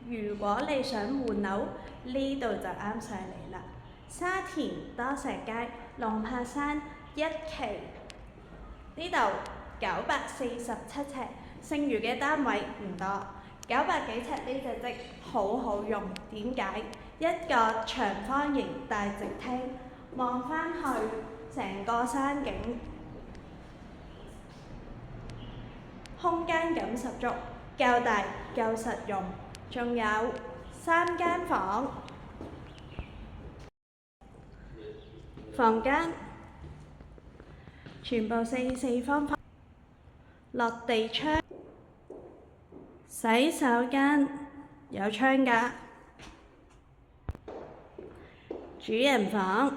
如果你想換樓，呢度就啱晒你啦。沙田多石街龍柏山1期，呢度947尺，剩餘嘅單位唔多，900幾尺呢隻積好好用。點解？一個長方形大直廳，望返去成個山景，空間感十足，夠大夠實用，仲有3間房，房間全部四方方，落地窗，洗手間有窗㗎，主人房，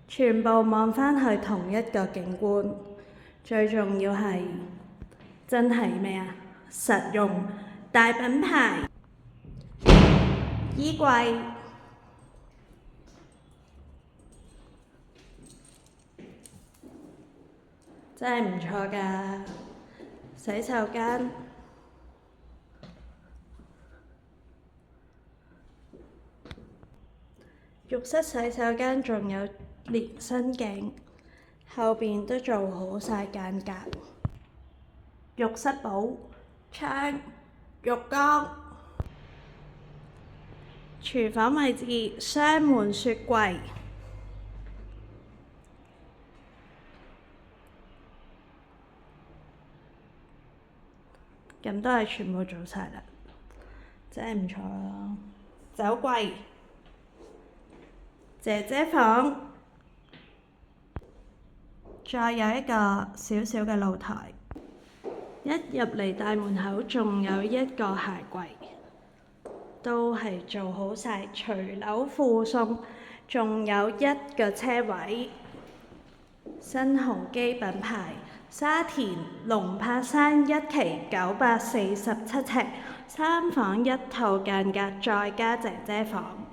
全部望返去同一個景觀。最重要係真係咩啊？實用，大品牌，衣櫃，真係唔錯㗎。洗手間，浴室洗手間仲有連身鏡，後邊都做好晒間隔。浴室寶、窗、浴缸，廚房位置雙門雪櫃，咁都係全部做晒啦，真係唔錯咯。酒櫃、姐姐房，再有一個小小嘅露台。一入嚟大門口，仲有一個鞋櫃，都係做好晒，隨樓附送，仲有一個車位。新鴻基品牌，沙田龍柏山1期947尺，3房1套間隔，再加姐姐房。